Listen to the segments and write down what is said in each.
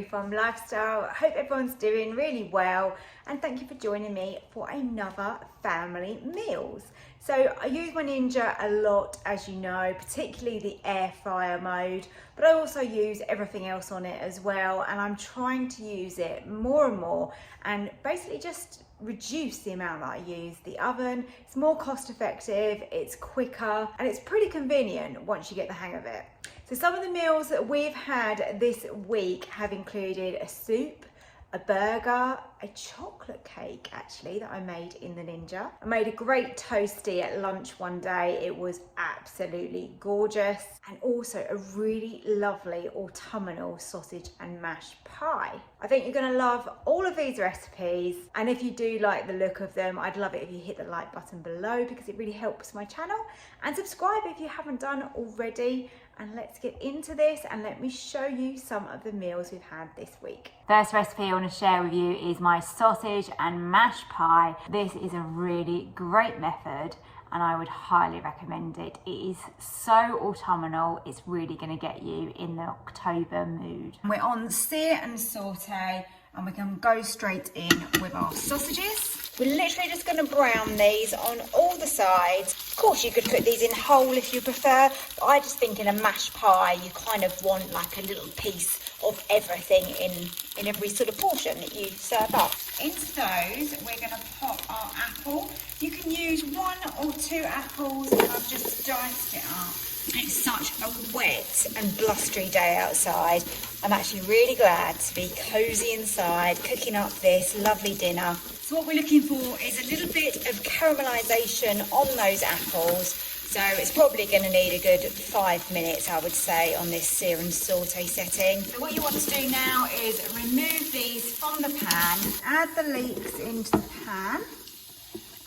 from Lifestyle. I hope everyone's doing really well, and thank you for joining me for another family meals. So I use my Ninja a lot, as you know, particularly the air fryer mode, but I also use everything else on it as well, and I'm trying to use it more and more and basically just reduce the amount that I use the oven. It's more cost effective, it's quicker, and it's pretty convenient once you get the hang of it. So some of the meals that we've had this week have included a soup, a burger, a chocolate cake actually that I made in the Ninja. I made a great toastie at lunch one day. It was absolutely gorgeous. And also a really lovely autumnal sausage and mash pie. I think you're gonna love all of these recipes. And if you do like the look of them, I'd love it if you hit the like button below because it really helps my channel. And subscribe if you haven't done already. And let's get into this and let me show you some of the meals we've had this week. First recipe I want to share with you is my sausage and mash pie. This is a really great method and I would highly recommend it. It is so autumnal, it's really going to get you in the October mood. We're on sear and saute and we can go straight in with our sausages. We're literally just going to brown these on all the sides. Of course you could put these in whole if you prefer, but I just think in a mash pie you kind of want like a little piece of everything in every sort of portion that you serve up. Into those we're going to pop our apple. You can use 1 or 2 apples and I've just diced it up. It's such a wet and blustery day outside. I'm actually really glad to be cosy inside, cooking up this lovely dinner. So what we're looking for is a little bit of caramelisation on those apples. So it's probably going to need a good 5 minutes, I would say, on this sear and saute setting. So what you want to do now is remove these from the pan, add the leeks into the pan,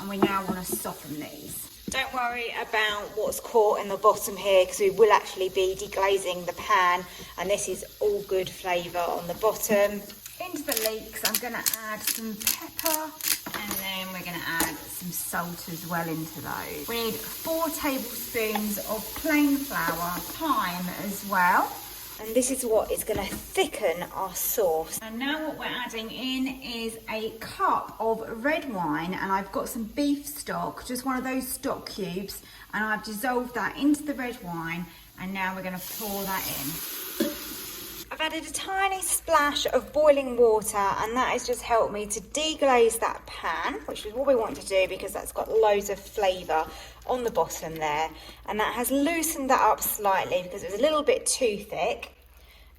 and we now want to soften these. Don't worry about what's caught in the bottom here because we will actually be deglazing the pan, and this is all good flavour on the bottom. Into the leeks I'm going to add some pepper and then we're going to add some salt as well into those. We need 4 tablespoons of plain flour, thyme as well. And this is what is going to thicken our sauce. And now what we're adding in is a cup of red wine, and I've got some beef stock, just one of those stock cubes, and I've dissolved that into the red wine, and now we're going to pour that in. I've added a tiny splash of boiling water, and that has just helped me to deglaze that pan, which is what we want to do because that's got loads of flavour on the bottom there, and that has loosened that up slightly because it was a little bit too thick.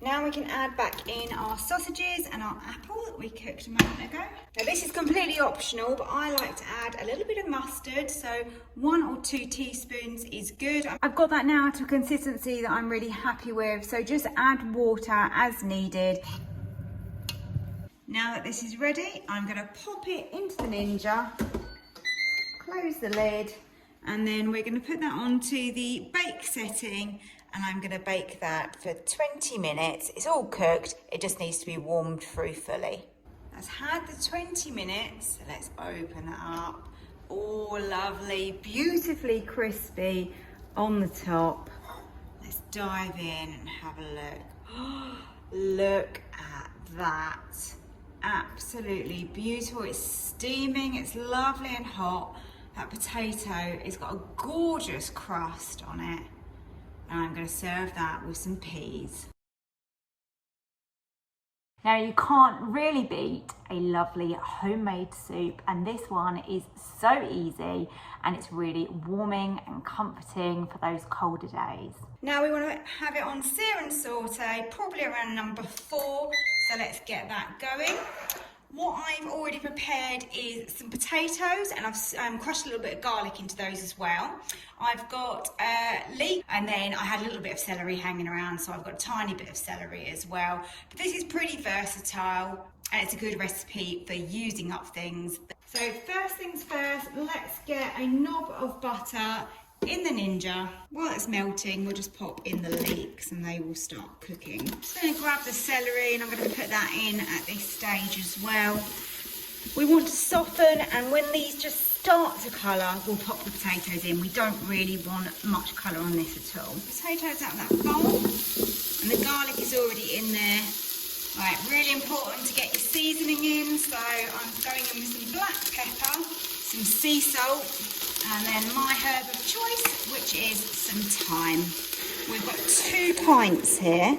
Now we can add back in our sausages and our apple that we cooked a moment ago. Now this is completely optional, but I like to add a little bit of mustard, so 1 or 2 teaspoons is good. I've got that now to a consistency that I'm really happy with, so just add water as needed. Now that this is ready, I'm going to pop it into the Ninja, close the lid, and then we're going to put that onto the bake setting. And I'm going to bake that for 20 minutes. It's all cooked, it just needs to be warmed through fully. That's had the 20 minutes, so let's open it up. Oh, lovely, beautifully crispy on the top. Let's dive in and have a look. Look at that. Absolutely beautiful. It's steaming, it's lovely and hot. That potato has got a gorgeous crust on it. And I'm going to serve that with some peas. Now you can't really beat a lovely homemade soup, and this one is so easy and it's really warming and comforting for those colder days. Now we want to have it on sear and saute, probably around number 4, so let's get that going. What I've already prepared is some potatoes, and I've crushed a little bit of garlic into those as well. I've got leek, and then I had a little bit of celery hanging around, so I've got a tiny bit of celery as well. But this is pretty versatile, and it's a good recipe for using up things. So first things first, let's get a knob of butter in the Ninja. While it's melting, we'll just pop in the leeks and they will start cooking. I'm just going to grab the celery and I'm going to put that in at this stage as well. We want to soften, and when these just start to colour, we'll pop the potatoes in. We don't really want much colour on this at all. Potatoes out of that bowl, and the garlic is already in there. Right, really important to get your seasoning in. So I'm going in with some black pepper, some sea salt, and then my herb of choice, which is some thyme. We've got 2 pints here.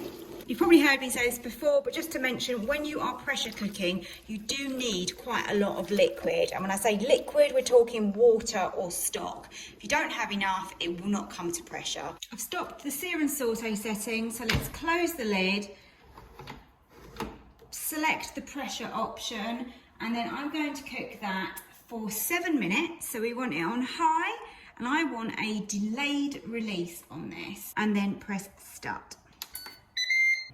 You've probably heard me say this before, but just to mention, when you are pressure cooking, you do need quite a lot of liquid. And when I say liquid, we're talking water or stock. If you don't have enough, it will not come to pressure. I've stopped the sear and saute setting, so let's close the lid, select the pressure option, and then I'm going to cook that for 7 minutes. So we want it on high, and I want a delayed release on this, and then press start.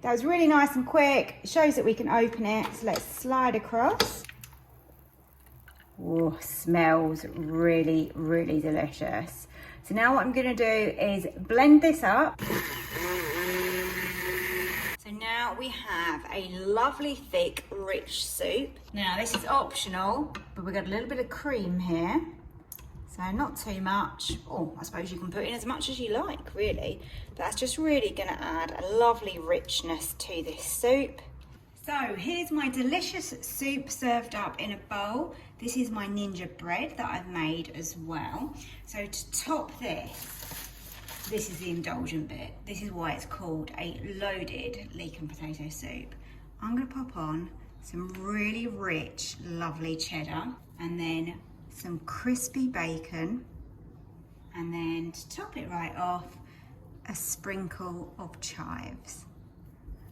That was really nice and quick. It shows that we can open it. So let's slide across. Oh, smells really, really delicious. So now what I'm gonna do is blend this up. So now we have a lovely, thick, rich soup. Now this is optional, but we've got a little bit of cream here. So not too much. Oh, I suppose you can put in as much as you like, really. But that's just really gonna add a lovely richness to this soup. So here's my delicious soup served up in a bowl. This is my Ninja bread that I've made as well. So to top this is the indulgent bit. This is why it's called a loaded leek and potato soup. I'm gonna pop on some really rich, lovely cheddar, and then some crispy bacon, and then to top it right off, a sprinkle of chives.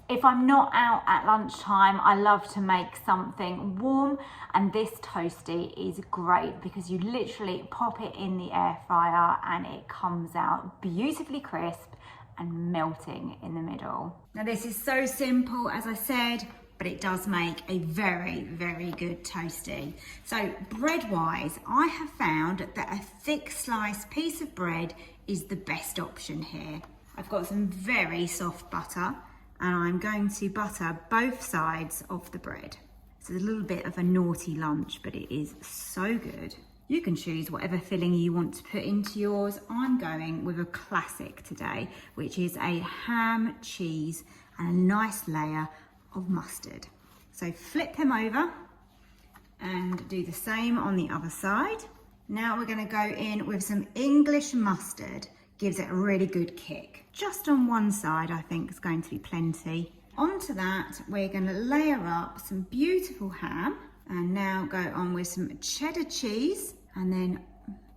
If I'm not out at lunchtime, I love to make something warm, and this toastie is great because you literally pop it in the air fryer and it comes out beautifully crisp and melting in the middle. Now this is so simple, as I said, but it does make a very, very good toastie. So bread-wise, I have found that a thick sliced piece of bread is the best option here. I've got some very soft butter, and I'm going to butter both sides of the bread. It's a little bit of a naughty lunch, but it is so good. You can choose whatever filling you want to put into yours. I'm going with a classic today, which is a ham, cheese, and a nice layer of mustard. So flip them over and do the same on the other side. Now we're going to go in with some English mustard. Gives it a really good kick. Just on one side, I think is going to be plenty. Onto that, we're going to layer up some beautiful ham, and now go on with some cheddar cheese, and then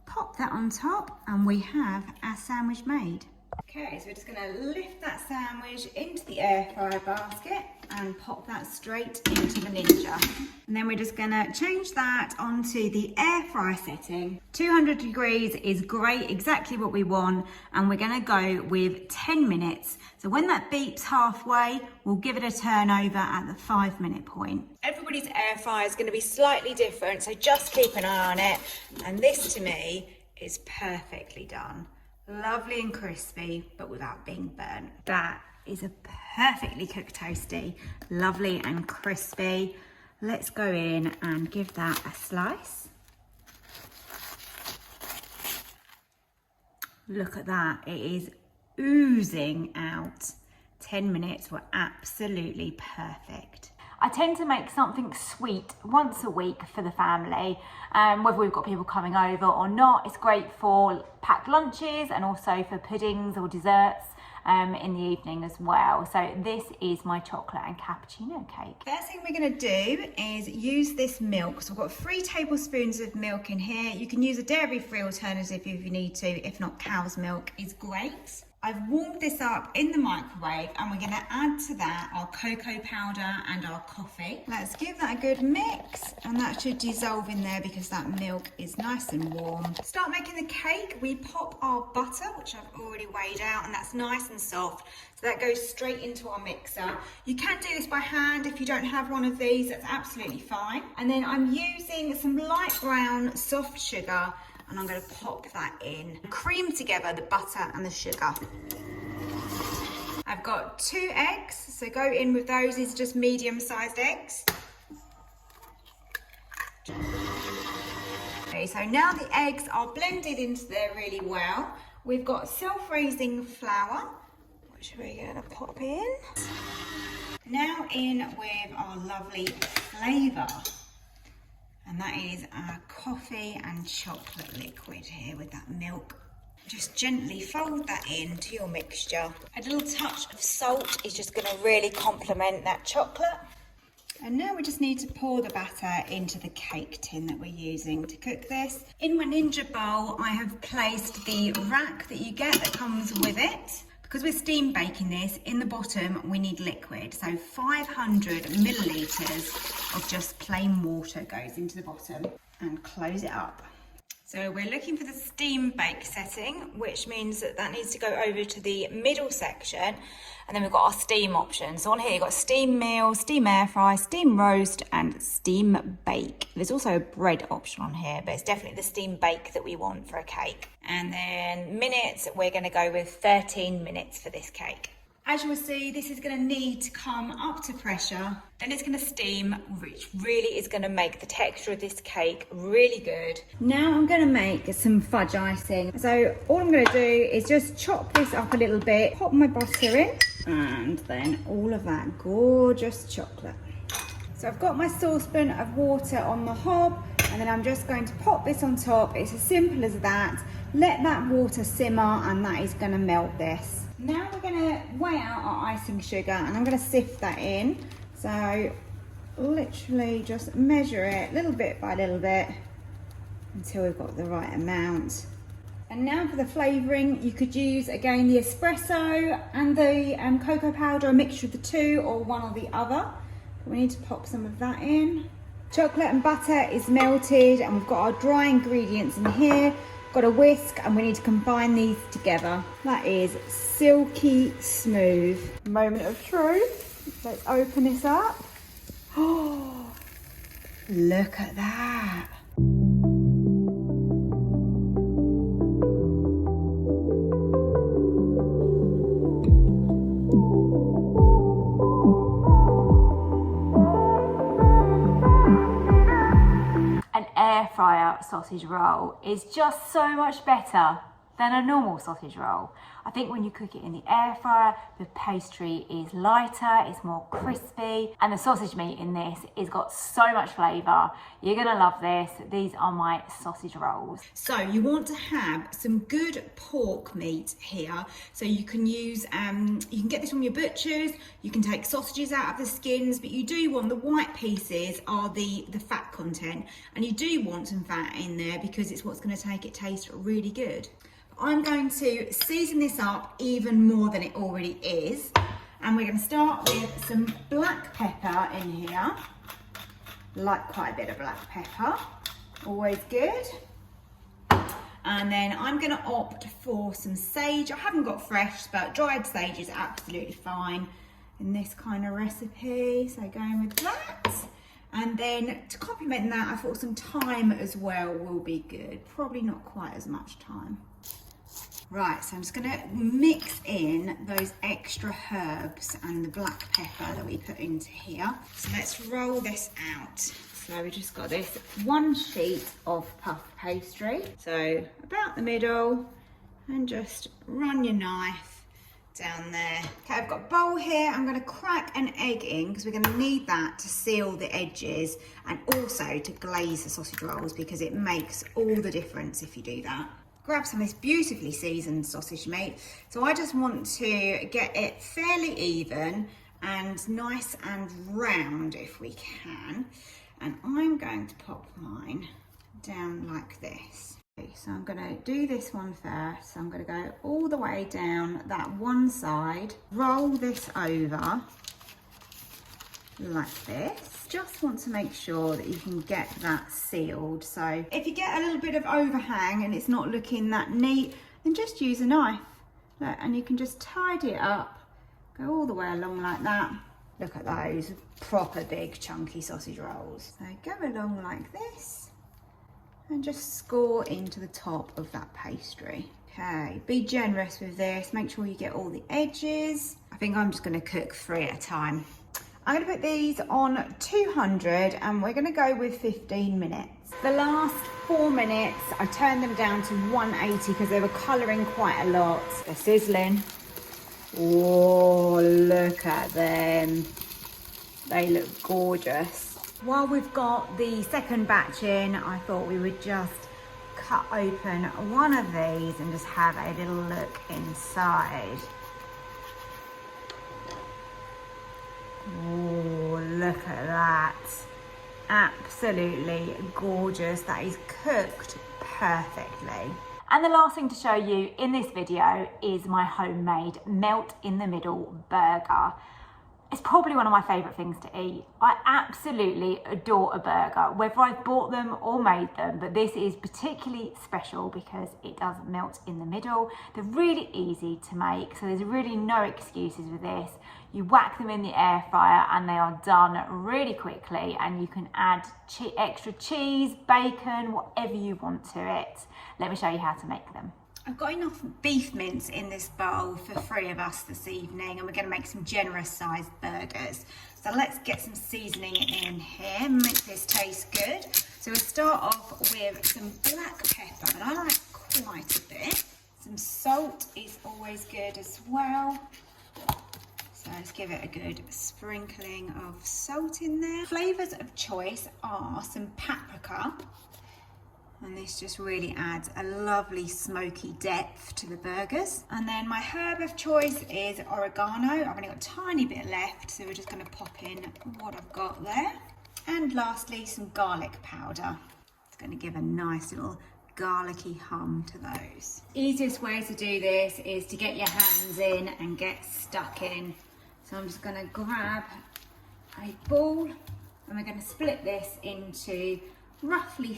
pop that on top, and we have our sandwich made. Okay, so we're just going to lift that sandwich into the air fryer basket and pop that straight into the Ninja. And then we're just going to change that onto the air fryer setting. 200 degrees is great, exactly what we want. And we're going to go with 10 minutes. So when that beeps halfway, we'll give it a turn over at the 5-minute point. Everybody's air fryer is going to be slightly different, so just keep an eye on it. And this to me is perfectly done. Lovely and crispy, but without being burnt. That is a perfectly cooked toastie. Lovely and crispy. Let's go in and give that a slice. Look at that, it is oozing out. 10 minutes were absolutely perfect. I tend to make something sweet once a week for the family, whether we've got people coming over or not. It's great for packed lunches and also for puddings or desserts in the evening as well. So this is my chocolate and cappuccino cake. First thing we're going to do is use this milk. So I've got 3 tablespoons of milk in here. You can use a dairy-free alternative if you need to. If not, cow's milk is great. I've warmed this up in the microwave, and we're going to add to that our cocoa powder and our coffee. Let's give that a good mix, and that should dissolve in there because that milk is nice and warm. Start making the cake. We pop our butter, which I've already weighed out, and that's nice and soft. So that goes straight into our mixer. You can do this by hand if you don't have one of these, that's absolutely fine. And then I'm using some light brown soft sugar, and I'm going to pop that in. Cream together the butter and the sugar. I've got 2 eggs, so go in with those. These are just medium-sized eggs. Okay, so now the eggs are blended into there really well. We've got self-raising flour, which we're going to pop in. Now in with our lovely flavour. And that is our coffee and chocolate liquid here with that milk. Just gently fold that into your mixture. A little touch of salt is just going to really complement that chocolate. And now we just need to pour the batter into the cake tin that we're using to cook this. In my Ninja bowl, I have placed the rack that you get that comes with it. Because we're steam baking this, in the bottom we need liquid. So 500 millilitres of just plain water goes into the bottom, and close it up. So we're looking for the steam bake setting, which means that that needs to go over to the middle section. And then we've got our steam options. So on here you've got steam meal, steam air fry, steam roast and steam bake. There's also a bread option on here, but it's definitely the steam bake that we want for a cake. And then minutes, we're going to go with 13 minutes for this cake. As you will see, this is going to need to come up to pressure, then it's going to steam, which really is going to make the texture of this cake really good. Now I'm going to make some fudge icing. So all I'm going to do is just chop this up a little bit, pop my butter in, and then all of that gorgeous chocolate. So I've got my saucepan of water on the hob, and then I'm just going to pop this on top. It's as simple as that. Let that water simmer, and that is going to melt this. Now we're going to weigh out our icing sugar, and I'm going to sift that in. So literally just measure it little bit by little bit until we've got the right amount. And now for the flavouring, you could use again the espresso and the cocoa powder, a mixture of the two or one or the other. But we need to pop some of that in. Chocolate and butter is melted, and we've got our dry ingredients in here. Got a whisk, and we need to combine these together. That is silky smooth. Moment of truth. Let's open this up. Oh, look at that. Air fryer sausage roll is just so much better than a normal sausage roll. I think when you cook it in the air fryer, the pastry is lighter, it's more crispy, and the sausage meat in this has got so much flavour. You're gonna love this. These are my sausage rolls. So you want to have some good pork meat here. So you can use, you can get this from your butchers, you can take sausages out of the skins, but you do want the white pieces are the fat content, and you do want some fat in there because it's what's gonna take it taste really good. I'm going to season this up even more than it already is. And we're going to start with some black pepper in here. Like quite a bit of black pepper, always good. And then I'm going to opt for some sage. I haven't got fresh, but dried sage is absolutely fine in this kind of recipe. So going with that. And then to complement that, I thought some thyme as well will be good. Probably not quite as much thyme. Right, so I'm just going to mix in those extra herbs and the black pepper that we put into here. So let's roll this out. So we just got this one sheet of puff pastry. So about the middle, and just run your knife down there. Okay, I've got a bowl here. I'm going to crack an egg in because we're going to need that to seal the edges and also to glaze the sausage rolls, because it makes all the difference if you do that. Grab some of this beautifully seasoned sausage meat. So I just want to get it fairly even and nice and round if we can. And I'm going to pop mine down like this. Okay, so I'm going to do this one first. So I'm going to go all the way down that one side, roll this over like this. Just want to make sure that you can get that sealed. So if you get a little bit of overhang and it's not looking that neat, then just use a knife. Look, and you can just tidy it up, go all the way along like that. Look at those proper big chunky sausage rolls. So go along like this and just score into the top of that pastry. Okay, be generous with this. Make sure you get all the edges. I think I'm just going to cook 3 at a time. I'm going to put these on 200 and we're going to go with 15 minutes. The last 4 minutes, I turned them down to 180 because they were colouring quite a lot. They're sizzling. Oh, look at them. They look gorgeous. While we've got the second batch in, I thought we would just cut open one of these and just have a little look inside. Oh, look at that. Absolutely gorgeous. That is cooked perfectly. And the last thing to show you in this video is my homemade melt in the middle burger. It's probably one of my favourite things to eat. I absolutely adore a burger, whether I've bought them or made them, but this is particularly special because it does melt in the middle. They're really easy to make, so there's really no excuses with this. You whack them in the air fryer and they are done really quickly, and you can add extra cheese, bacon, whatever you want to it. Let me show you how to make them. I've got enough beef mince in this bowl for 3 of us this evening, and we're going to make some generous sized burgers. So let's get some seasoning in here, make this taste good. So we'll start off with some black pepper, and I like quite a bit. Some salt is always good as well. So let's give it a good sprinkling of salt in there. Flavours of choice are some paprika. And this just really adds a lovely smoky depth to the burgers. And then my herb of choice is oregano. I've only got a tiny bit left, so we're just going to pop in what I've got there. And lastly, some garlic powder. It's going to give a nice little garlicky hum to those. Easiest way to do this is to get your hands in and get stuck in. So I'm just going to grab a ball and we're going to split this into roughly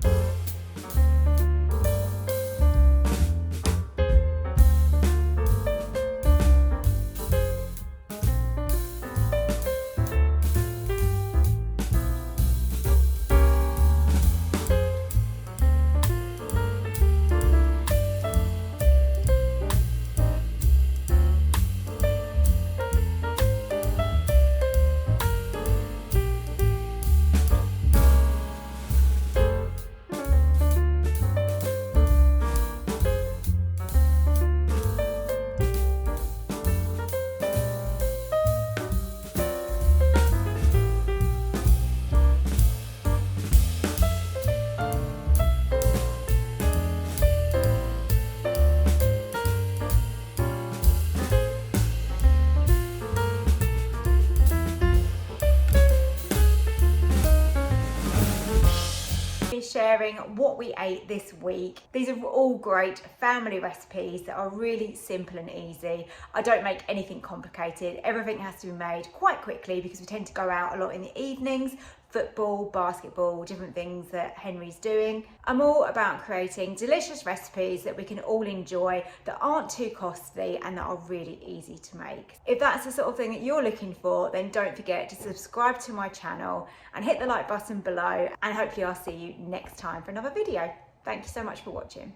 sharing what we ate this week. These are all great family recipes that are really simple and easy. I don't make anything complicated. Everything has to be made quite quickly because we tend to go out a lot in the evenings. Football, basketball, different things that Henry's doing. I'm all about creating delicious recipes that we can all enjoy, that aren't too costly and that are really easy to make. If that's the sort of thing that you're looking for, then don't forget to subscribe to my channel and hit the like button below, and hopefully I'll see you next time for another video. Thank you so much for watching.